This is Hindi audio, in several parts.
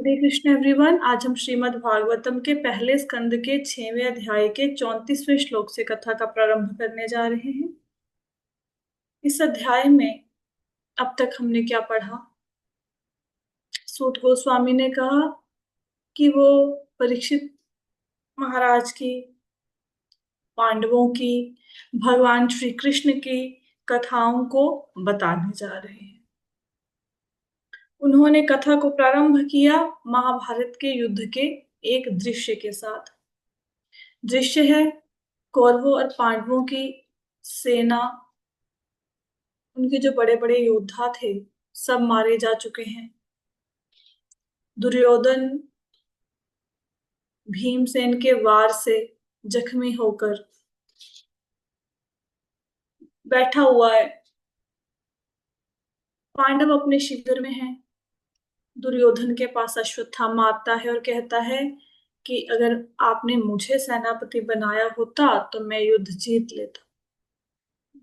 हरे कृष्ण एवरीवन। आज हम श्रीमद् भागवतम के पहले स्कंद के 6वें अध्याय के 34वें श्लोक से कथा का प्रारंभ करने जा रहे हैं। इस अध्याय में अब तक हमने क्या पढ़ा? सूत गोस्वामी ने कहा कि वो परीक्षित महाराज की, पांडवों की, भगवान श्री कृष्ण की कथाओं को बताने जा रहे हैं। उन्होंने कथा को प्रारंभ किया महाभारत के युद्ध के एक दृश्य के साथ। दृश्य है कौरवों और पांडवों की सेना। उनके जो बड़े बड़े योद्धा थे सब मारे जा चुके हैं। दुर्योधन भीमसेन के वार से जख्मी होकर बैठा हुआ है। पांडव अपने शिविर में हैं। दुर्योधन के पास अश्वत्थामा आता है और कहता है कि अगर आपने मुझे सेनापति बनाया होता तो मैं युद्ध जीत लेता।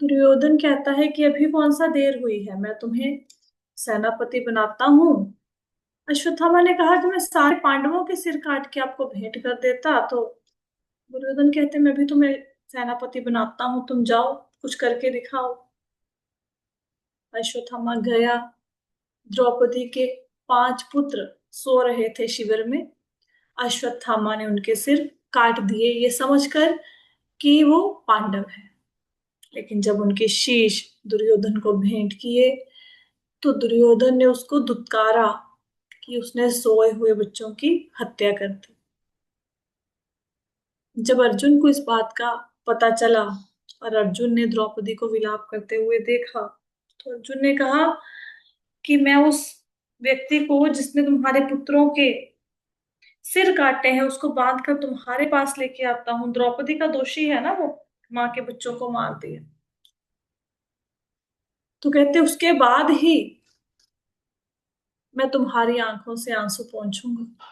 दुर्योधन कहता है कि अभी कौन सा देर हुई है, मैं तुम्हें सेनापति बनाता हूँ। अश्वत्थामा ने कहा कि मैं सारे पांडवों के सिर काट के आपको भेंट कर देता। तो दुर्योधन कहते मैं भी तुम्हें सेनापति बनाता हूँ, तुम जाओ कुछ करके दिखाओ। अश्वत्थामा गया। द्रौपदी के 5 पुत्र सो रहे थे शिविर में। अश्वत्थामा ने उनके सिर काट दिए ये समझकर कि वो पांडव है। लेकिन जब उनके शीश दुर्योधन को भेंट किए तो दुर्योधन ने उसको दुत्कारा कि उसने सोए हुए बच्चों की हत्या कर दी। जब अर्जुन को इस बात का पता चला और अर्जुन ने द्रौपदी को विलाप करते हुए देखा तो अर्जुन ने कहा कि मैं उस व्यक्ति को जिसने तुम्हारे पुत्रों के सिर काटे हैं उसको बांध कर तुम्हारे पास लेके आता हूँ। द्रौपदी का दोषी है ना, वो माँ के बच्चों को मारती है। तो कहते उसके बाद ही मैं तुम्हारी आंखों से आंसू पोंछूंगा।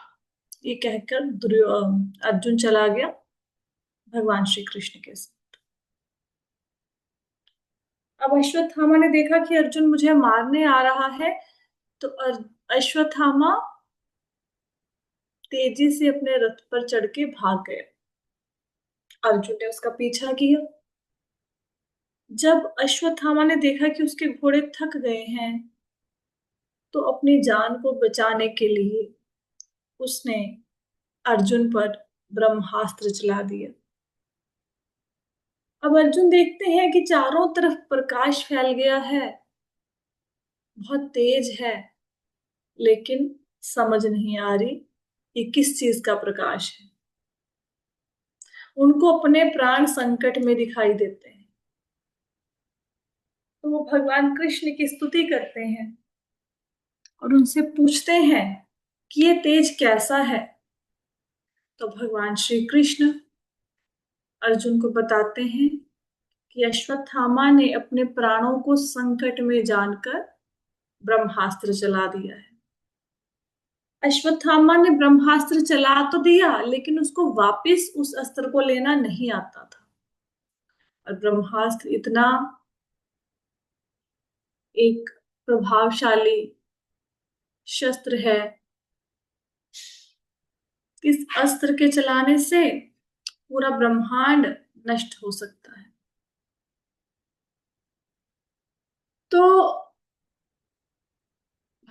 ये कहकर अर्जुन चला गया भगवान श्री कृष्ण के साथ। अब अश्वत्थामा ने देखा कि अर्जुन मुझे मारने आ रहा है तो अश्वत्थामा तेजी से अपने रथ पर चढ़ के भाग गया। अर्जुन ने उसका पीछा किया। जब अश्वत्थामा ने देखा कि उसके घोड़े थक गए हैं तो अपनी जान को बचाने के लिए उसने अर्जुन पर ब्रह्मास्त्र चला दिया। अब अर्जुन देखते हैं कि चारों तरफ प्रकाश फैल गया है, बहुत तेज है, लेकिन समझ नहीं आ रही ये किस चीज का प्रकाश है। उनको अपने प्राण संकट में दिखाई देते हैं तो वो भगवान कृष्ण की स्तुति करते हैं और उनसे पूछते हैं कि ये तेज कैसा है। तो भगवान श्री कृष्ण अर्जुन को बताते हैं कि अश्वत्थामा ने अपने प्राणों को संकट में जानकर ब्रह्मास्त्र चला दिया है। अश्वत्थामा ने ब्रह्मास्त्र चला तो दिया लेकिन उसको वापस उस अस्त्र को लेना नहीं आता था। और ब्रह्मास्त्र इतना एक प्रभावशाली शस्त्र है, इस अस्त्र के चलाने से पूरा ब्रह्मांड नष्ट हो सकता है। तो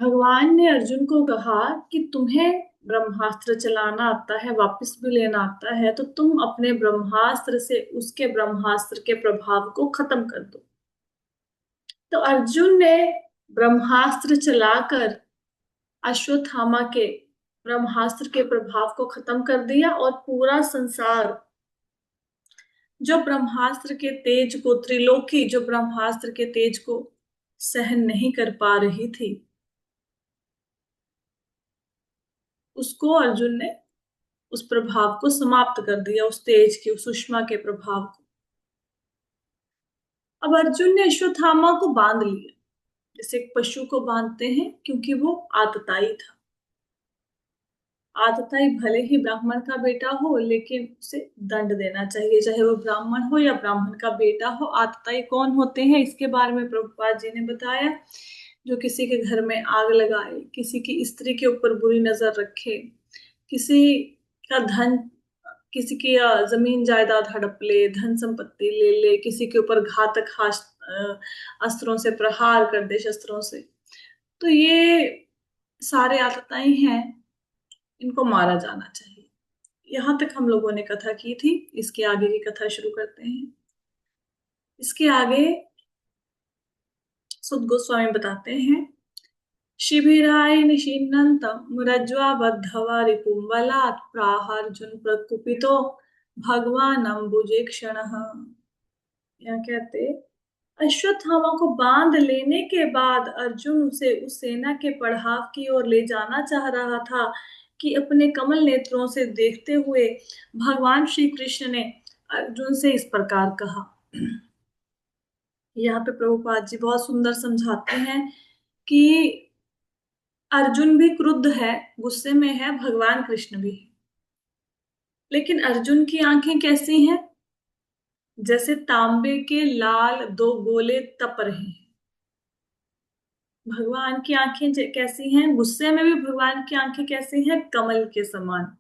भगवान ने अर्जुन को कहा कि तुम्हें ब्रह्मास्त्र चलाना आता है, वापस भी लेना आता है, तो तुम अपने ब्रह्मास्त्र से उसके ब्रह्मास्त्र के प्रभाव को खत्म कर दो। तो अर्जुन ने ब्रह्मास्त्र चलाकर अश्वत्थामा के ब्रह्मास्त्र के प्रभाव को खत्म कर दिया और पूरा संसार जो ब्रह्मास्त्र के तेज को, त्रिलोकी जो ब्रह्मास्त्र के तेज को सहन नहीं कर पा रही थी, उसको अर्जुन ने उस प्रभाव को समाप्त कर दिया, उस तेज की, उस उष्मा के प्रभाव को। अब अर्जुन ने अश्वत्थामा को बांध लिया जैसे एक पशु को बांधते हैं, क्योंकि वो आतताई था। आतताई भले ही ब्राह्मण का बेटा हो लेकिन उसे दंड देना चाहिए, चाहे वो ब्राह्मण हो या ब्राह्मण का बेटा हो। आतताई कौन होते हैं इसके बारे में प्रभुपाद जी ने बताया। जो किसी के घर में आग लगाए, किसी की स्त्री के ऊपर बुरी नजर रखे, किसी का धन, किसी की जमीन जायदाद हड़प ले, धन संपत्ति ले ले, किसी के ऊपर घातक अस्त्रों से प्रहार कर दे, शस्त्रों से, तो ये सारे आतताएं हैं, इनको मारा जाना चाहिए। यहां तक हम लोगों ने कथा की थी। इसके आगे की कथा शुरू करते हैं। इसके आगे सुद गोस्वामी बताते हैं, शिबिराय निशीनंतम रज्ज्वाबद्धवा रिपुं बलात् प्राहार्जुन प्रकुपितो भगवानम बुजे क्षणः। क्या कहते, अश्वत्थामा को बांध लेने के बाद अर्जुन उसे उस सेना के पड़ाव की ओर ले जाना चाह रहा था कि अपने कमल नेत्रों से देखते हुए भगवान श्री कृष्ण ने अर्जुन से इस प्रकार कहा। यहाँ पे प्रभुपाद जी बहुत सुंदर समझाते हैं कि अर्जुन भी क्रुद्ध है, गुस्से में है, भगवान कृष्ण भी है। लेकिन अर्जुन की आंखें कैसी हैं? जैसे तांबे के लाल दो गोले तप रहे हैं। भगवान की आंखें कैसी हैं? गुस्से में भी भगवान की आंखें कैसी हैं? कमल के समान।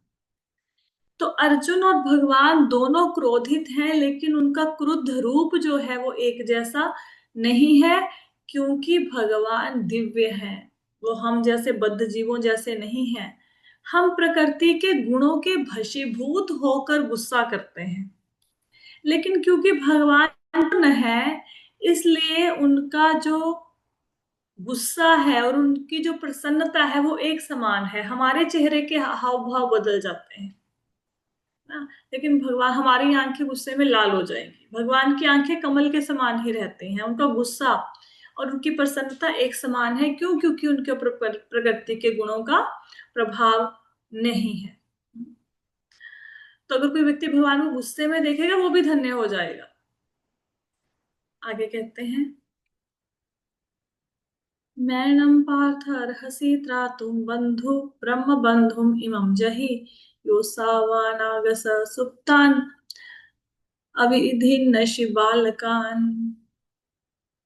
तो अर्जुन और भगवान दोनों क्रोधित हैं, लेकिन उनका क्रुद्ध रूप जो है वो एक जैसा नहीं है, क्योंकि भगवान दिव्य हैं। वो हम जैसे बद्ध जीवों जैसे नहीं हैं। हम प्रकृति के गुणों के भशीभूत होकर गुस्सा करते हैं, लेकिन क्योंकि भगवान पूर्ण है, इसलिए उनका जो गुस्सा है और उनकी जो प्रसन्नता है वो एक समान है। हमारे चेहरे के हाव भाव बदल जाते हैं ना, लेकिन भगवान, हमारी आंखें गुस्से में लाल हो जाएंगी, भगवान की आंखें कमल के समान ही रहती हैं। उनका गुस्सा और उनकी प्रसन्नता एक समान है। क्यों? क्योंकि उनके ऊपर प्रकृति के गुणों का प्रभाव नहीं है। तो अगर कोई व्यक्ति भगवान को गुस्से में देखेगा, वो भी धन्य हो जाएगा। आगे कहते हैं, नैनं पार्थ अर्हसि त्रातुं बन्धु ब्रह्म बन्धुम् इमं जहि योऽसावानागस सुप्तान् अविधिन्न शिवालकान्।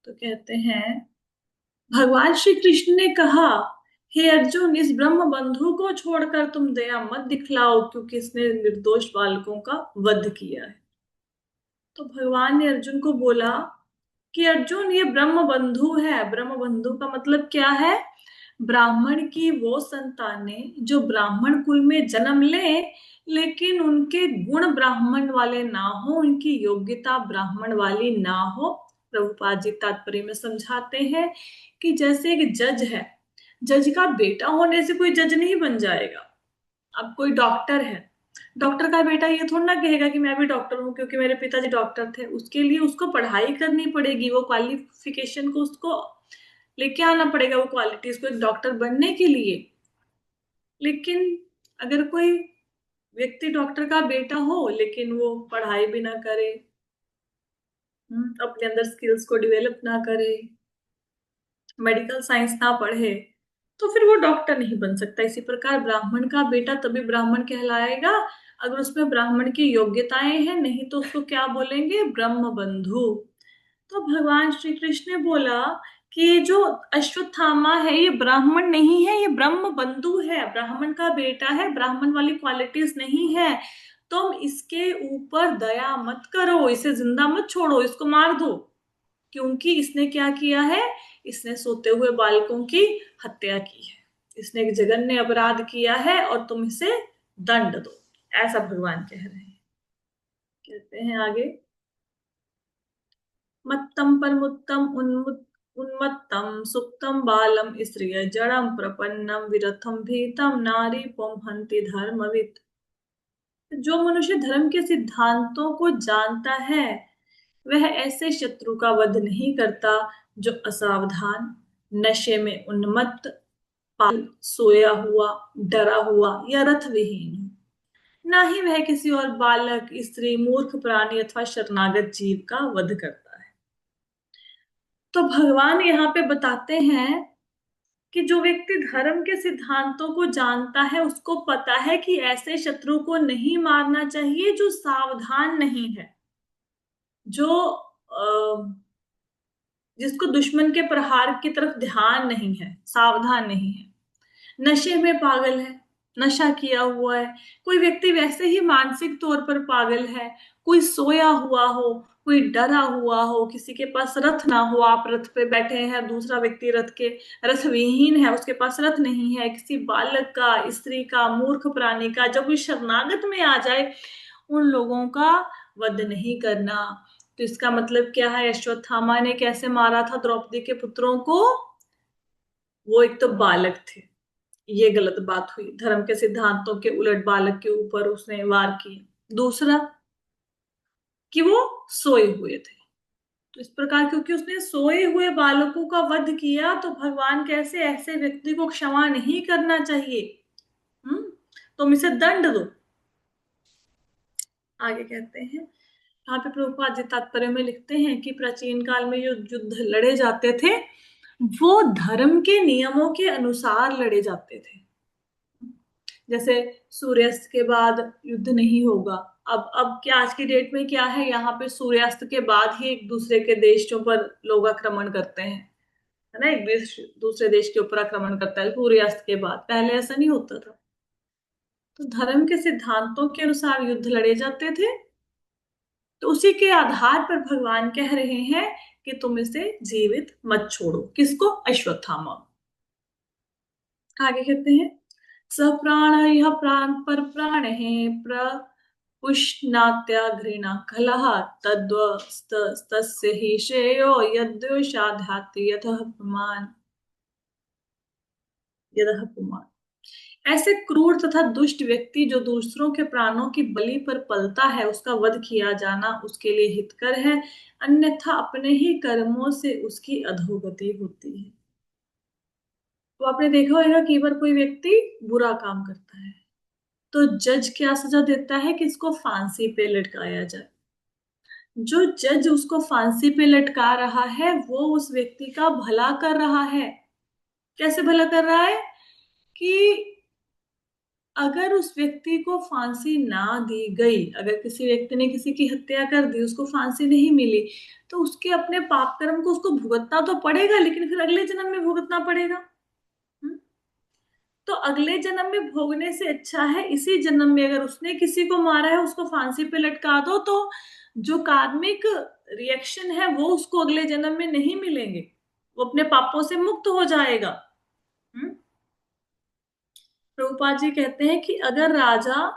तो कहते हैं, भगवान श्री कृष्ण ने कहा, हे अर्जुन, इस ब्रह्म बंधु को छोड़कर तुम दया मत दिखलाओ, क्योंकि इसने निर्दोष बालकों का वध किया है। तो भगवान ने अर्जुन को बोला कि अर्जुन, ये ब्रह्म बंधु है। ब्रह्म बंधु का मतलब क्या है? ब्राह्मण की वो संतानें जो ब्राह्मण कुल में जन्म ले, लेकिन उनके गुण ब्राह्मण वाले ना हो, उनकी योग्यता ब्राह्मण वाली ना हो। प्रभुपाद जी तात्पर्य में समझाते हैं कि जैसे एक जज है, जज का बेटा होने से कोई जज नहीं बन जाएगा। अब कोई डॉक्टर है, डॉक्टर का बेटा ये थोड़ा ना कहेगा कि मैं भी डॉक्टर हूँ क्योंकि मेरे पिताजी डॉक्टर थे। उसके लिए उसको पढ़ाई करनी पड़ेगी, वो क्वालिफिकेशन को उसको लेके आना पड़ेगा, वो क्वालिटीज को एक डॉक्टर बनने के लिए। लेकिन अगर कोई व्यक्ति डॉक्टर का बेटा हो लेकिन वो पढ़ाई भी ना करे, अपने अंदर स्किल्स को डेवलप ना करे, मेडिकल साइंस ना पढ़े, तो फिर वो डॉक्टर नहीं बन सकता। इसी प्रकार ब्राह्मण का बेटा तभी ब्राह्मण कहलाएगा अगर उसमें ब्राह्मण की योग्यताएं हैं, नहीं तो उसको क्या बोलेंगे? ब्रह्म बंधु। तो भगवान श्री कृष्ण ने बोला कि जो अश्वत्थामा है ये ब्राह्मण नहीं है, ये ब्रह्म बंधु है, ब्राह्मण का बेटा है, ब्राह्मण वाली क्वालिटीज नहीं है। तुम इसके ऊपर दया मत करो, इसे जिंदा मत छोड़ो, इसको मार दो, क्योंकि इसने क्या किया है? इसने सोते हुए बालकों की हत्या की है, इसने एक जघन्य अपराध किया है और तुम इसे दंड दो। ऐसा भगवान कह रहे हैं। कहते हैं आगे, मत्तम परमुत्तम उन्मत्तम सुप्तम बालम स्त्रिय जड़म प्रपन्नम विरथम भीतम नारी पुंहन्ति धर्मवित्। जो मनुष्य धर्म के सिद्धांतों को जानता है, वह ऐसे शत्रु का वध नहीं करता जो असावधान, नशे में उन्मत्त, पागल, सोया हुआ, डरा हुआ या रथ विहीन हो। ना ही वह किसी और बालक, स्त्री, मूर्ख प्राणी अथवा शरणागत जीव का वध करता है। तो भगवान यहाँ पे बताते हैं कि जो व्यक्ति धर्म के सिद्धांतों को जानता है, उसको पता है कि ऐसे शत्रु को नहीं मारना चाहिए जो सावधान नहीं है, जो जिसको दुश्मन के प्रहार की तरफ ध्यान नहीं है, सावधान नहीं है, नशे में पागल है, नशा किया हुआ है। कोई व्यक्ति वैसे ही मानसिक तौर पर पागल है, कोई सोया हुआ हो, कोई डरा हुआ हो, किसी के पास रथ ना हो, आप रथ पे बैठे हैं, दूसरा व्यक्ति रथ विहीन है, उसके पास रथ नहीं है, किसी बालक का, स्त्री का, मूर्ख प्राणी का, जब कोई शरणागत में आ जाए, उन लोगों का वध नहीं करना। तो इसका मतलब क्या है? अश्वत्थामा ने कैसे मारा था द्रौपदी के पुत्रों को? वो एक तो बालक थे, ये गलत बात हुई, धर्म के सिद्धांतों के उलट बालक के ऊपर उसने वार किया। दूसरा कि वो सोए हुए थे। तो इस प्रकार क्योंकि उसने सोए हुए बालकों का वध किया, तो भगवान कैसे ऐसे व्यक्ति को क्षमा नहीं करना चाहिए। हम्म तुम इसे दंड दो। आगे कहते हैं, यहाँ पे प्रभुपाद जी तात्पर्य में लिखते हैं कि प्राचीन काल में जो युद्ध लड़े जाते थे, वो धर्म के नियमों के अनुसार लड़े जाते थे। जैसे सूर्यास्त के बाद युद्ध नहीं होगा। अब क्या आज की डेट में क्या है, यहाँ पे सूर्यास्त के बाद ही एक दूसरे के देशों पर लोग आक्रमण करते हैं, है ना। एक देश दूसरे देश के ऊपर आक्रमण करता है सूर्यास्त के बाद, पहले ऐसा नहीं होता था। तो धर्म के सिद्धांतों के अनुसार युद्ध लड़े जाते थे। तो उसी के आधार पर भगवान कह रहे हैं कि तुम इसे जीवित मत छोड़ो। किसको? अश्वत्थामा। आगे कहते हैं, स प्राण यह प्राण पर प्राण है, प्रपुष्णात्या घृणा कलह, तस्य ही श्रेयो यद्वेषाध्यात्ति यतः पुमान। ऐसे क्रूर तथा दुष्ट व्यक्ति जो दूसरों के प्राणों की बलि पर पलता है, उसका वध किया जाना उसके लिए हितकर है, अन्यथा अपने ही कर्मों से उसकी अधोगति होती है। तो आपने देखा होगा कि बार कोई व्यक्ति बुरा काम करता है, तो जज क्या सजा देता है कि इसको फांसी पे लटकाया जाए। जो जज उसको फांसी पे लटका रहा है, वो उस व्यक्ति का भला कर रहा है। कैसे भला कर रहा है? कि अगर उस व्यक्ति को फांसी ना दी गई, अगर किसी व्यक्ति ने किसी की हत्या कर दी, उसको फांसी नहीं मिली, तो उसके अपने पाप कर्म को उसको भुगतना तो पड़ेगा, लेकिन फिर अगले जन्म में भुगतना पड़ेगा। हम्म? तो अगले जन्म में भोगने से अच्छा है इसी जन्म में अगर उसने किसी को मारा है, उसको फांसी पे लटका दो, तो जो कार्मिक रिएक्शन है वो उसको अगले जन्म में नहीं मिलेंगे, वो अपने पापों से मुक्त हो जाएगा। हम्म प्रभुपाद जी कहते हैं कि अगर राजा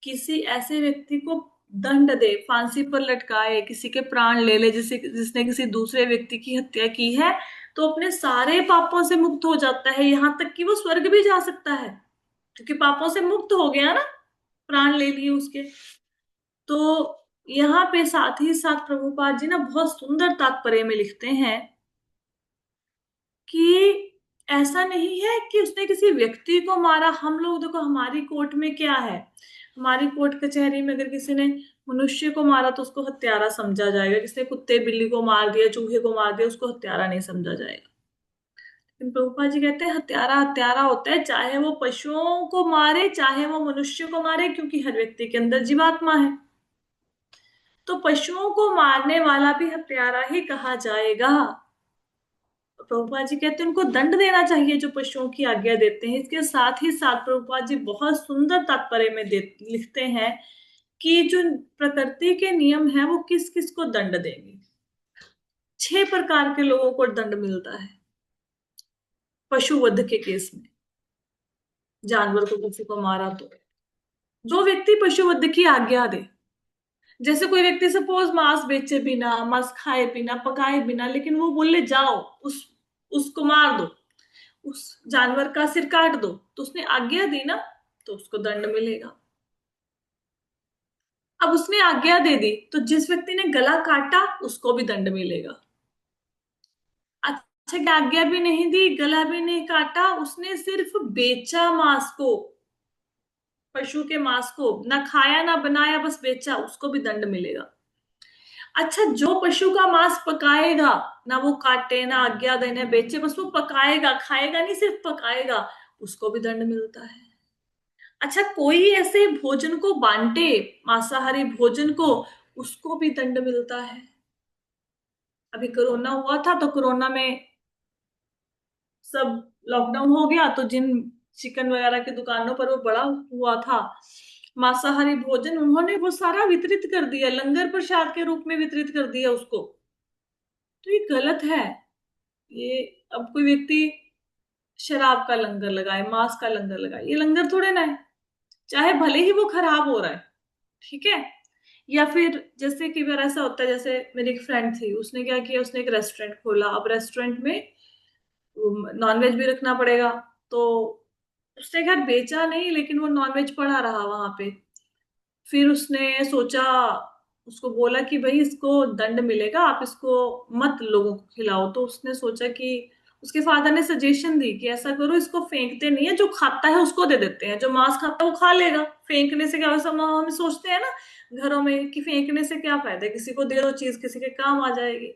किसी ऐसे व्यक्ति को दंड दे, फांसी पर लटकाए, किसी के प्राण ले ले, जिसने किसी दूसरे व्यक्ति की हत्या की है, तो अपने सारे पापों से मुक्त हो जाता है, यहां तक कि वो स्वर्ग भी जा सकता है, क्योंकि पापों से मुक्त हो गया ना, प्राण ले लिए उसके। तो यहाँ पे साथ ही साथ प्रभुपाद जी ना बहुत सुंदर तात्पर्य में लिखते हैं कि ऐसा नहीं है कि उसने किसी व्यक्ति को मारा। हम लोग देखो, हमारी कोर्ट में क्या है, हमारी कोर्ट कचहरी में अगर किसी ने मनुष्य को मारा तो उसको हत्यारा समझा जाएगा, किसी ने कुत्ते बिल्ली को मार दिया, चूहे को मार दिया, उसको हत्यारा नहीं समझा जाएगा। लेकिन प्रभुपाद जी कहते हैं हत्यारा हत्यारा होता है, चाहे वो पशुओं को मारे चाहे वो मनुष्य को मारे, क्योंकि हर व्यक्ति के अंदर जीवात्मा है। तो पशुओं को मारने वाला भी हत्यारा ही कहा जाएगा। प्रभुपाद जी कहते हैं उनको दंड देना चाहिए जो पशुओं की आज्ञा देते हैं। इसके साथ ही साथ प्रभुपाद जी बहुत सुंदर तात्पर्य में लिखते हैं कि जो प्रकृति के नियम है वो किस किस को दंड देंगे। 6 प्रकार के लोगों को दंड मिलता है पशु वध के केस में। जानवर को किसी को मारा तो जो व्यक्ति पशु वध की आज्ञा दे, जैसे कोई व्यक्ति सपोज मांस बेचे बिना, मांस खाए बिना, पकाए बिना, लेकिन वो बोले जाओ उसको मार दो, उस जानवर का सिर काट दो, तो उसने आज्ञा दी ना, तो उसको दंड मिलेगा। अब उसने आज्ञा दे दी, तो जिस व्यक्ति ने गला काटा उसको भी दंड मिलेगा। अच्छा, क्या आज्ञा भी नहीं दी, गला भी नहीं काटा, उसने सिर्फ बेचा मांस को, पशु के मांस को ना खाया ना बनाया, बस बेचा, उसको भी दंड मिलेगा। अच्छा, जो पशु का मांस पकाएगा, ना वो काटे ना आज्ञा देने बेचे, बस वो पकाएगा, खाएगा नहीं, सिर्फ पकाएगा, उसको भी दंड मिलता है। अच्छा, कोई ऐसे भोजन को बांटे, मांसाहारी भोजन को, उसको भी दंड मिलता है। अभी कोरोना हुआ था तो कोरोना में सब लॉकडाउन हो गया, तो जिन चिकन वगैरह की दुकानों पर वो बड़ा हुआ था मांसाहारी भोजन, उन्होंने वो सारा वितरित कर दिया, लंगर प्रसाद के रूप में वितरित कर दिया उसको। तो ये गलत है। ये अब कोई व्यक्ति शराब का लंगर लगाए, मांस का लंगर लगाए, ये लंगर थोड़े ना है, चाहे भले ही वो खराब हो रहा है, ठीक है। या फिर जैसे कई बार ऐसा होता है, जैसे मेरी एक फ्रेंड थी, उसने क्या किया, उसने एक रेस्टोरेंट खोला। अब रेस्टोरेंट में नॉनवेज भी रखना पड़ेगा, तो उसने खैर बेचा नहीं, लेकिन वो नॉनवेज पड़ा रहा वहां पे। फिर उसने सोचा, उसको बोला कि भाई इसको दंड मिलेगा, आप इसको मत लोगों को खिलाओ। तो उसने सोचा कि उसके फादर ने सजेशन दी कि ऐसा करो, इसको फेंकते नहीं है, जो खाता है उसको दे देते हैं, जो मांस खाता है वो खा लेगा, फेंकने से क्या। वैसा हम सोचते हैं ना घरों में कि फेंकने से क्या फायदा है, किसी को दे दो चीज, किसी के काम आ जाएगी।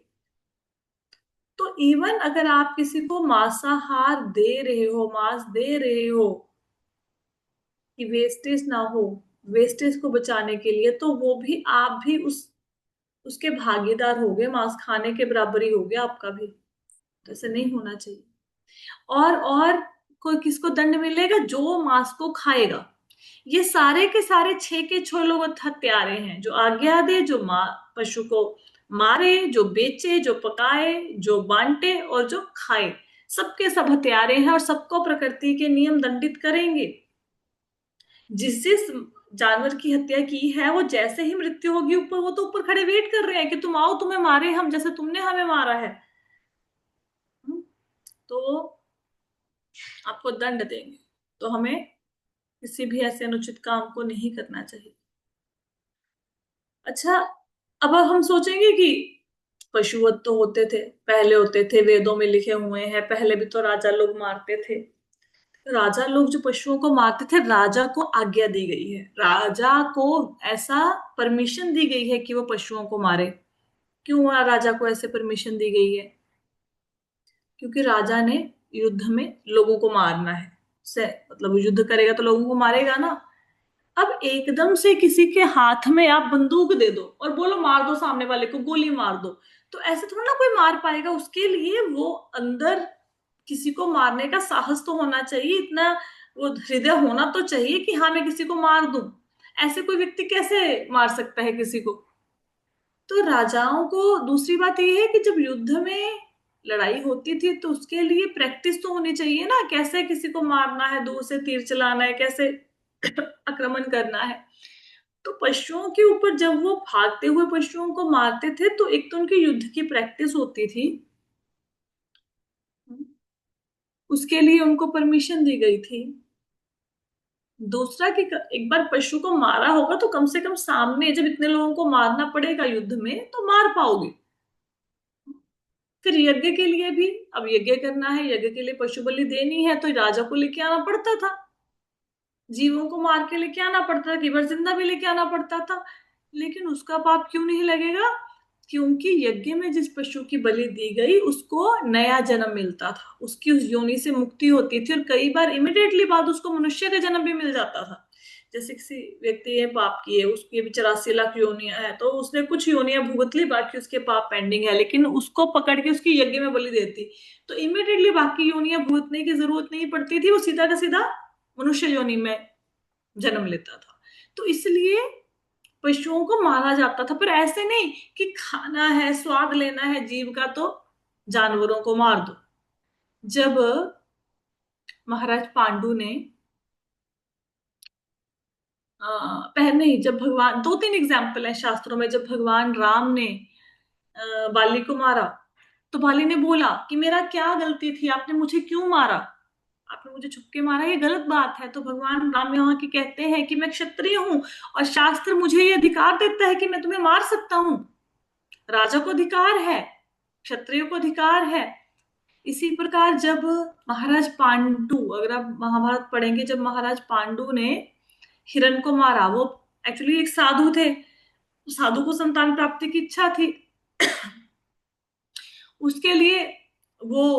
तो इवन अगर आप किसी को मांसाहार दे रहे हो, मांस दे रहे हो कि वेस्टेज ना हो, वेस्टेज को बचाने के लिए, तो वो भी आप भी उसके भागीदार हो गए, मांस खाने के बराबर ही हो गया आपका भी। तो ऐसा नहीं होना चाहिए। और कोई किसको दंड मिलेगा, जो मांस को खाएगा। ये सारे के सारे छह के छह लोग हत्यारे हैं, जो आज्ञा दे, जो पशु को मारे, जो बेचे, जो पकाए, जो बांटे और जो खाए, सबके सब हत्यारे हैं, और सबको प्रकृति के नियम दंडित करेंगे। जिस जिस जानवर की हत्या की है, वो जैसे ही मृत्यु होगी ऊपर, वो तो ऊपर खड़े वेट कर रहे हैं कि तुम आओ, तुम्हें मारे हम, जैसे तुमने हमें मारा है। हम्म, तो आपको दंड देंगे। तो हमें किसी भी ऐसे अनुचित काम को नहीं करना चाहिए। अच्छा, अब हम सोचेंगे कि पशुवध तो होते थे, पहले होते थे, वेदों में लिखे हुए हैं, पहले भी तो राजा लोग मारते थे। राजा लोग जो पशुओं को मारते थे, राजा को आज्ञा दी गई है, राजा को ऐसा परमिशन दी गई है कि वो पशुओं को मारे। क्यों राजा को ऐसे परमिशन दी गई है? क्योंकि राजा ने युद्ध में लोगों को मारना है, से मतलब वो युद्ध करेगा तो लोगों को मारेगा ना। अब एकदम से किसी के हाथ में आप बंदूक दे दो और बोलो मार दो, सामने वाले को गोली मार दो, तो ऐसे थोड़ा ना कोई मार पाएगा। उसके लिए वो अंदर किसी को मारने का साहस तो होना चाहिए, इतना वो हृदय होना तो चाहिए कि हाँ मैं किसी को मार दूं। ऐसे कोई व्यक्ति कैसे मार सकता है किसी को? तो राजाओं को दूसरी बात यह है कि जब युद्ध में लड़ाई होती थी, तो उसके लिए प्रैक्टिस तो होनी चाहिए ना, कैसे किसी को मारना है, दूर से तीर चलाना है, कैसे आक्रमण करना है। तो पशुओं के ऊपर जब वो भागते हुए पशुओं को मारते थे, तो एक तो उनकी युद्ध की प्रैक्टिस होती थी, उसके लिए उनको परमिशन दी गई थी। दूसरा कि एक बार पशु को मारा होगा तो कम से कम सामने जब इतने लोगों को मारना पड़ेगा युद्ध में, तो मार पाओगे। फिर यज्ञ के लिए भी, अब यज्ञ करना है, यज्ञ के लिए पशु बलि देनी है, तो राजा को लेके आना पड़ता था, जीवों को मार के लेके आना पड़ता था, कई बार जिंदा भी लेके आना पड़ता था। लेकिन उसका पाप क्यों नहीं लगेगा? क्योंकि यज्ञ में जिस पशु की बलि दी गई उसको नया जन्म मिलता था, उसकी उस योनि से मुक्ति होती थी, और कई बार इमिडिएटली बाद उसको मनुष्य का जन्म भी मिल जाता था। जैसे किसी व्यक्ति ने पाप किए, उसकी भी 84 लाख योनियां है, तो उसने कुछ योनियां भुगत ली, बाकी उसके पाप पेंडिंग है, लेकिन उसको पकड़ के उसकी यज्ञ में बलि देती, तो इमिडिएटली बाकी योनियां भुगतने की जरूरत नहीं पड़ती थी, वो सीधा का सीधा मनुष्य योनि में जन्म लेता था। तो इसलिए पशुओं को मारा जाता था, पर ऐसे नहीं कि खाना है, स्वाद लेना है जीव का, तो जानवरों को मार दो। जब महाराज पांडु ने पहले ही, जब भगवान, दो तीन एग्जाम्पल है शास्त्रों में, जब भगवान राम ने बाली को मारा, तो बाली ने बोला कि मेरा क्या गलती थी, आपने मुझे क्यों मारा, आपने मुझे छुप के मारा, ये गलत बात है। तो भगवान राम यहाँ की कहते हैं कि मैं क्षत्रिय हूं, और शास्त्र मुझे ये अधिकार देता है कि मैं तुम्हें मार सकता हूँ। राजा को अधिकार है, क्षत्रियो को अधिकार है। इसी प्रकार जब महाराज पांडु, अगर आप महाभारत पढ़ेंगे, जब महाराज पांडु ने हिरण को मारा, वो एक्चुअली एक साधु थे, साधु को संतान प्राप्ति की इच्छा थी, उसके लिए वो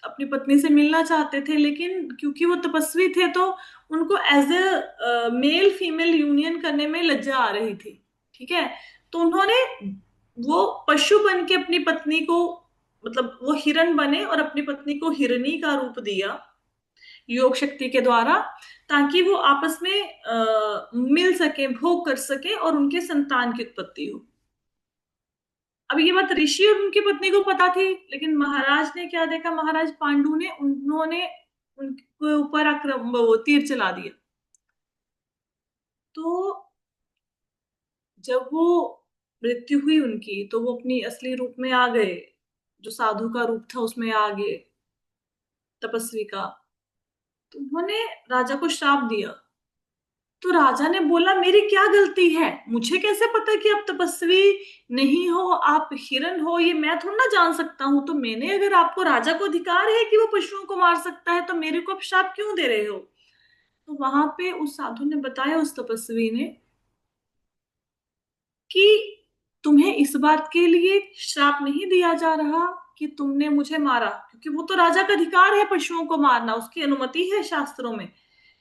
अपनी पत्नी से मिलना चाहते थे, लेकिन क्योंकि वो तपस्वी थे, तो उनको as a male female union करने में लज्जा आ रही थी, ठीक है। तो उन्होंने वो पशु बन के अपनी पत्नी को, मतलब वो हिरण बने और अपनी पत्नी को हिरनी का रूप दिया योग शक्ति के द्वारा, ताकि वो आपस में मिल सके, भोग कर सके और उनके संतान की उत्पत्ति हो। अब ये बात ऋषि और उनकी पत्नी को पता थी, लेकिन महाराज ने क्या देखा, महाराज पांडु ने, उन्होंने उनके ऊपर आक्रमण, वो तीर चला दिया। तो जब वो मृत्यु हुई उनकी, तो वो अपनी असली रूप में आ गए, जो साधु का रूप था उसमें आ गए, तपस्वी का। तो उन्होंने राजा को श्राप दिया। तो राजा ने बोला मेरी क्या गलती है, मुझे कैसे पता कि आप तपस्वी नहीं हो, आप हिरन हो, ये मैं थोड़ा ना जान सकता हूं। तो मैंने, अगर आपको, राजा को अधिकार है कि वो पशुओं को मार सकता है, तो मेरे को आप श्राप क्यों दे रहे हो? तो वहां पे उस साधु ने बताया, उस तपस्वी ने, कि तुम्हें इस बात के लिए श्राप नहीं दिया जा रहा कि तुमने मुझे मारा, क्योंकि वो तो राजा का अधिकार है पशुओं को मारना, उसकी अनुमति है शास्त्रों में।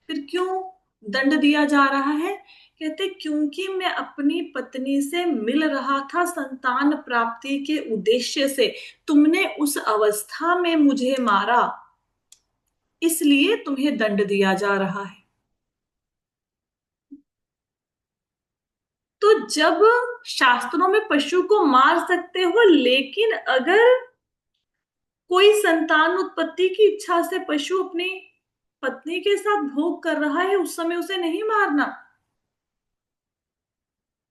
फिर क्यों दंड दिया जा रहा है? कहते क्योंकि मैं अपनी पत्नी से मिल रहा था संतान प्राप्ति के उद्देश्य से, तुमने उस अवस्था में मुझे मारा, इसलिए तुम्हें दंड दिया जा रहा है। तो जब शास्त्रों में पशु को मार सकते हो, लेकिन अगर कोई संतान उत्पत्ति की इच्छा से पशु अपनी पत्नी के साथ भोग कर रहा है, उस समय उसे नहीं मारना।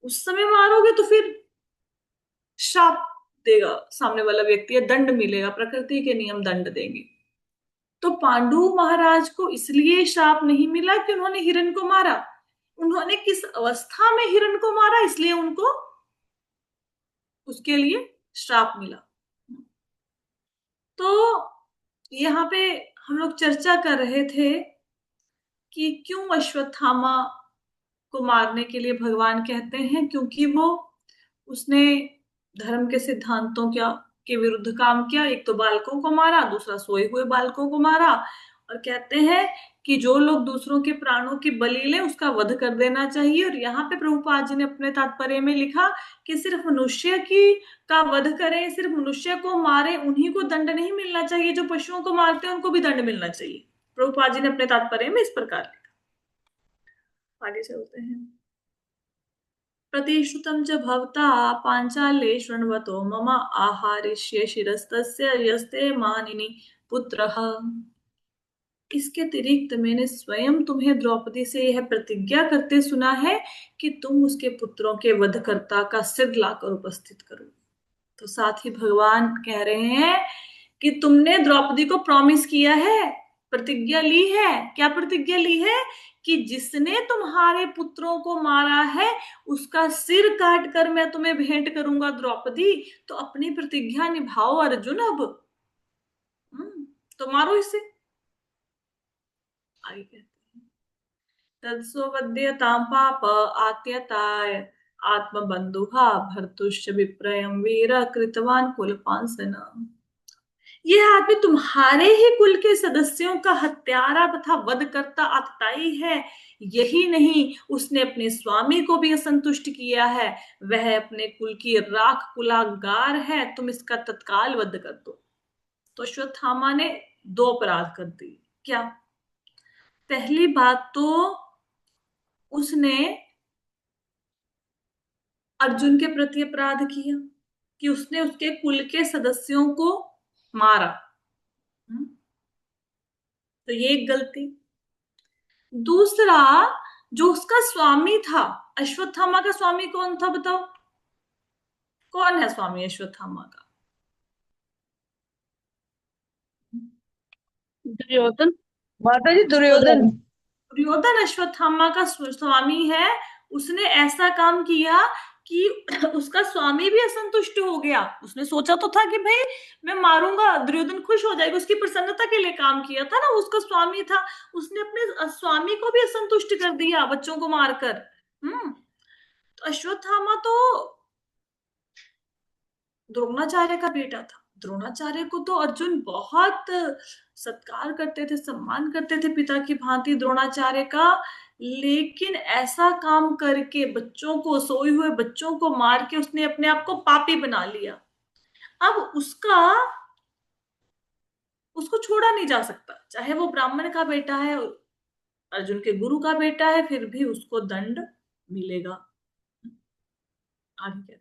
उस समय मारोगे तो फिर श्राप देगा सामने वाला व्यक्ति, या दंड मिलेगा, प्रकृति के नियम दंड देंगे। तो पांडु महाराज को इसलिए श्राप नहीं मिला कि उन्होंने हिरण को मारा, उन्होंने किस अवस्था में हिरण को मारा, इसलिए उनको उसके लिए श्राप मिला। तो यहाँ पे हम लोग चर्चा कर रहे थे कि क्यों अश्वत्थामा को मारने के लिए भगवान कहते हैं, क्योंकि वो, उसने धर्म के सिद्धांतों क्या के विरुद्ध काम किया। एक तो बालकों को मारा, दूसरा सोए हुए बालकों को मारा। और कहते हैं कि जो लोग दूसरों के प्राणों की बलि ले, उसका वध कर देना चाहिए। और यहाँ पे प्रभुपाद जी ने अपने तात्पर्य में लिखा कि सिर्फ मनुष्य की का वध करें, सिर्फ मनुष्य को मारे, उन्हीं को दंड नहीं मिलना चाहिए, जो पशुओं को मारते हैं उनको भी दंड मिलना चाहिए। प्रभुपाद जी ने अपने तात्पर्य में इस प्रकार लिखा। आगे चलते हैं। प्रतिश्रुतं च भवता पांचाले शृण्वतो मम आहारिष्ये शिरस्तस्य यस्ते मानिनी पुत्रः। इसके अतिरिक्त मैंने स्वयं तुम्हें द्रौपदी से यह प्रतिज्ञा करते सुना है कि तुम उसके पुत्रों के वधकर्ता का सिर लाकर उपस्थित करो। तो साथ ही भगवान कह रहे हैं कि तुमने द्रौपदी को प्रॉमिस किया है, प्रतिज्ञा ली है। क्या प्रतिज्ञा ली है? कि जिसने तुम्हारे पुत्रों को मारा है, उसका सिर काट कर मैं तुम्हें भेंट करूंगा द्रौपदी। तो अपनी प्रतिज्ञा निभाओ अर्जुन अब। तो मारो इसे। आगे कहते हैं, तत्सोवद्यतां पाप आत्यताय आत्मबंधुहा भर्तुश्च विप्रयं वीर कृतवान कुलपांसना। यह आदमी तुम्हारे ही कुल के सदस्यों का हत्यारा तथा वधकर्ता आतताई है। यही नहीं, उसने अपने स्वामी को भी असंतुष्ट किया है। वह अपने कुल की राख कुलागार है, तुम इसका तत्काल वध कर दो। तो अश्वत्थामा ने दो अपराध कर दिए। क्या? पहली बात तो उसने अर्जुन के प्रति अपराध किया कि उसने उसके कुल के सदस्यों को मारा। हम्म, तो ये एक गलती। दूसरा, जो उसका स्वामी था, अश्वत्थामा का स्वामी कौन था बताओ? कौन है स्वामी अश्वत्थामा का? दुर्योधन। माता जी दुर्योधन। दुर्योधन। दुर्योधन अश्वत्थामा का स्वामी है। उसने ऐसा काम किया कि उसका स्वामी भी असंतुष्ट हो गया। उसने सोचा तो था कि भाई मैं मारूंगा, दुर्योधन खुश हो जाएगा, उसकी प्रसन्नता के लिए काम किया था ना, वो उसका स्वामी था। उसने अपने स्वामी को भी असंतुष्ट कर दिया बच्चों को मारकर। तो अश्वत्थामा तो द्रोणाचार्य का बेटा था। द्रोणाचार्य को तो अर्जुन बहुत सत्कार करते थे, सम्मान करते थे पिता की भांति द्रोणाचार्य का। लेकिन ऐसा काम करके, बच्चों को, सोए हुए बच्चों को मार के उसने अपने आप को पापी बना लिया। अब उसको छोड़ा नहीं जा सकता, चाहे वो ब्राह्मण का बेटा है, अर्जुन के गुरु का बेटा है, फिर भी उसको दंड मिलेगा। आगे क्या?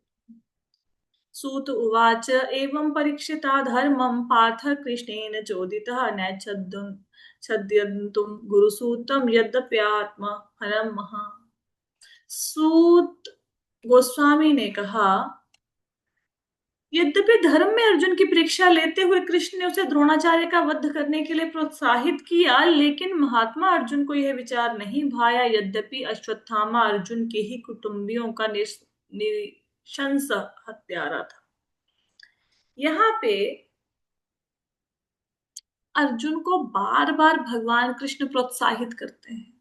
सूत उवाच एवं परीक्षिता धर्मं पार्थ कृष्णेन चोदितः छद्यन्तुं गुरुसूतं यद्यप्यात्म फलं महा। सूत गोस्वामी ने कहा, यद्यपि धर्म में अर्जुन की परीक्षा लेते हुए कृष्ण ने उसे द्रोणाचार्य का वध करने के लिए प्रोत्साहित किया, लेकिन महात्मा अर्जुन को यह विचार नहीं भाया। यद्यपि अश्वत्थामा अर्जुन के ही कुटुंबियों का निशंस हत्यारा था। यहाँ पे अर्जुन को बार बार भगवान कृष्ण प्रोत्साहित करते हैं,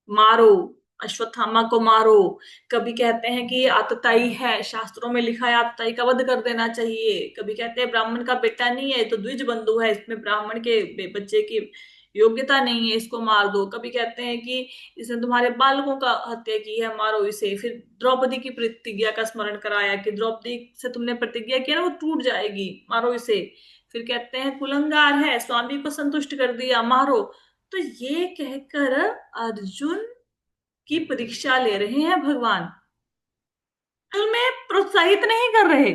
मारो, अश्वत्थामा को मारो। कभी कहते हैं कि ये आतताई है, शास्त्रों में लिखा है आतताई का वध कर देना चाहिए। कभी कहते हैं ब्राह्मण का बेटा नहीं है तो द्विज बंधु है, इसमें ब्राह्मण के बच्चे की योग्यता नहीं है, इसको मार दो। कभी कहते हैं कि इसने तुम्हारे बालकों का हत्या की है, मारो इसे। फिर द्रौपदी की प्रतिज्ञा का स्मरण कराया कि द्रौपदी से तुमने प्रतिज्ञा किया ना, वो टूट जाएगी, मारो इसे। फिर कहते हैं कुलंगार है, स्वामी को संतुष्ट कर दिया, मारो। तो ये कहकर अर्जुन की परीक्षा ले रहे हैं भगवान, असल में प्रोत्साहित नहीं कर रहे।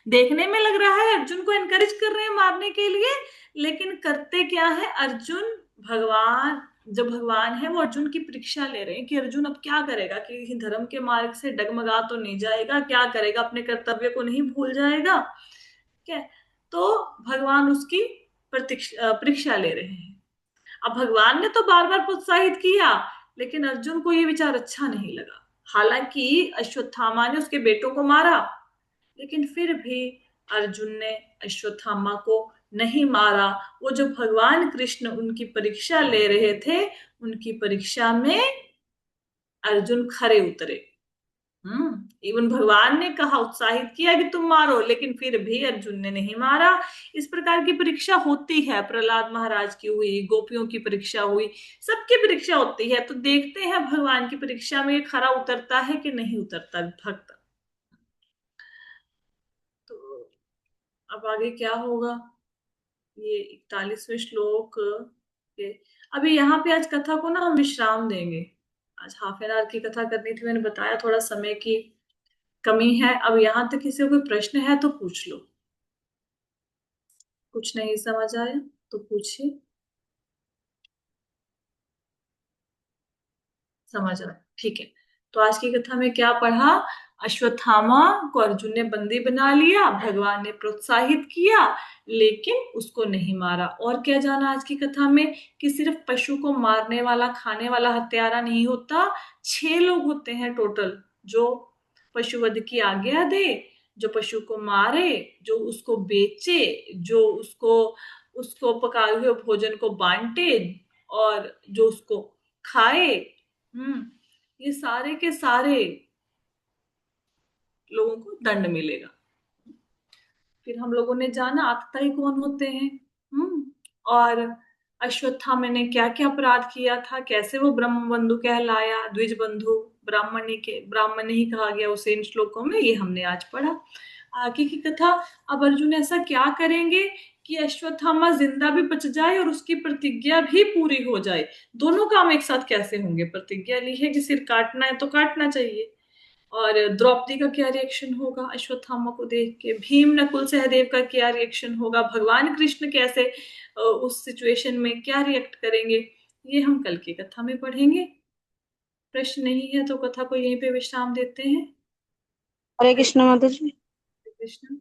देखने में लग रहा है अर्जुन को एनकरेज कर रहे हैं मारने के लिए, लेकिन करते क्या है अर्जुन, भगवान, जो भगवान है वो अर्जुन की परीक्षा ले रहे हैं कि अर्जुन अब क्या करेगा, कि धर्म के मार्ग से डगमगा तो नहीं जाएगा, क्या करेगा, अपने कर्तव्य को नहीं भूल जाएगा क्या। तो भगवान उसकी परीक्षा ले रहे हैं। अब भगवान ने तो बार बार प्रोत्साहित किया, लेकिन अर्जुन को ये विचार अच्छा नहीं लगा। हालांकि अश्वत्थामा ने उसके बेटों को मारा, लेकिन फिर भी अर्जुन ने अश्वत्थामा को नहीं मारा। वो जो भगवान कृष्ण उनकी परीक्षा ले रहे थे, उनकी परीक्षा में अर्जुन खरे उतरे। इवन भगवान ने कहा, उत्साहित किया कि तुम मारो, लेकिन फिर भी अर्जुन ने नहीं मारा। इस प्रकार की परीक्षा होती है, प्रहलाद महाराज की हुई, गोपियों की परीक्षा हुई, सबकी परीक्षा होती है। तो देखते हैं भगवान की परीक्षा में खरा उतरता है कि नहीं उतरता भक्त। तो अब आगे क्या होगा, ये 41वें श्लोक के। अभी यहाँ पे आज कथा को ना हम विश्राम देंगे। आज हाफ एन आवर की कथा करनी थी, मैंने बताया थोड़ा समय की कमी है। अब यहां तक किसी को कोई प्रश्न है तो पूछ लो, कुछ नहीं समझ आया तो पूछिए। समझ आया, ठीक है। तो आज की कथा में क्या पढ़ा, अश्वत्थामा को अर्जुन ने बंदी बना लिया, भगवान ने प्रोत्साहित किया, लेकिन उसको नहीं मारा। और क्या जाना आज की कथा में, कि सिर्फ पशु को मारने वाला, खाने वाला हत्यारा नहीं होता, 6 लोग होते हैं टोटल, जो पशुवध की आज्ञा दे, जो पशु को मारे, जो उसको बेचे, जो उसको उसको पकाए हुए भोजन को बांटे, और जो उसको खाए। ये सारे के सारे लोगों को दंड मिलेगा। फिर हम लोगों ने जाना आतताई कौन होते हैं। और अश्वत्थामा ने क्या क्या अपराध किया था, कैसे वो ब्रह्म बंधु कहलाया, द्विज बंधु, ब्राह्मण ही कहा गया उसे इन श्लोकों में, ये हमने आज पढ़ा। आगे की कथा, अब अर्जुन ऐसा क्या करेंगे कि अश्वत्थामा जिंदा भी बच जाए और उसकी प्रतिज्ञा भी पूरी हो जाए। दोनों काम एक साथ कैसे होंगे, प्रतिज्ञा ली है कि सिर काटना है तो काटना चाहिए, और द्रौपदी का क्या रिएक्शन होगा अश्वत्थामा को देख के, भीम नकुल सहदेव का क्या रिएक्शन होगा, भगवान कृष्ण कैसे उस सिचुएशन में क्या रिएक्ट करेंगे, ये हम कल की कथा में पढ़ेंगे। प्रश्न नहीं है तो कथा को यहीं पे विश्राम देते हैं। हरे हरे कृष्ण माता जी। कृष्ण।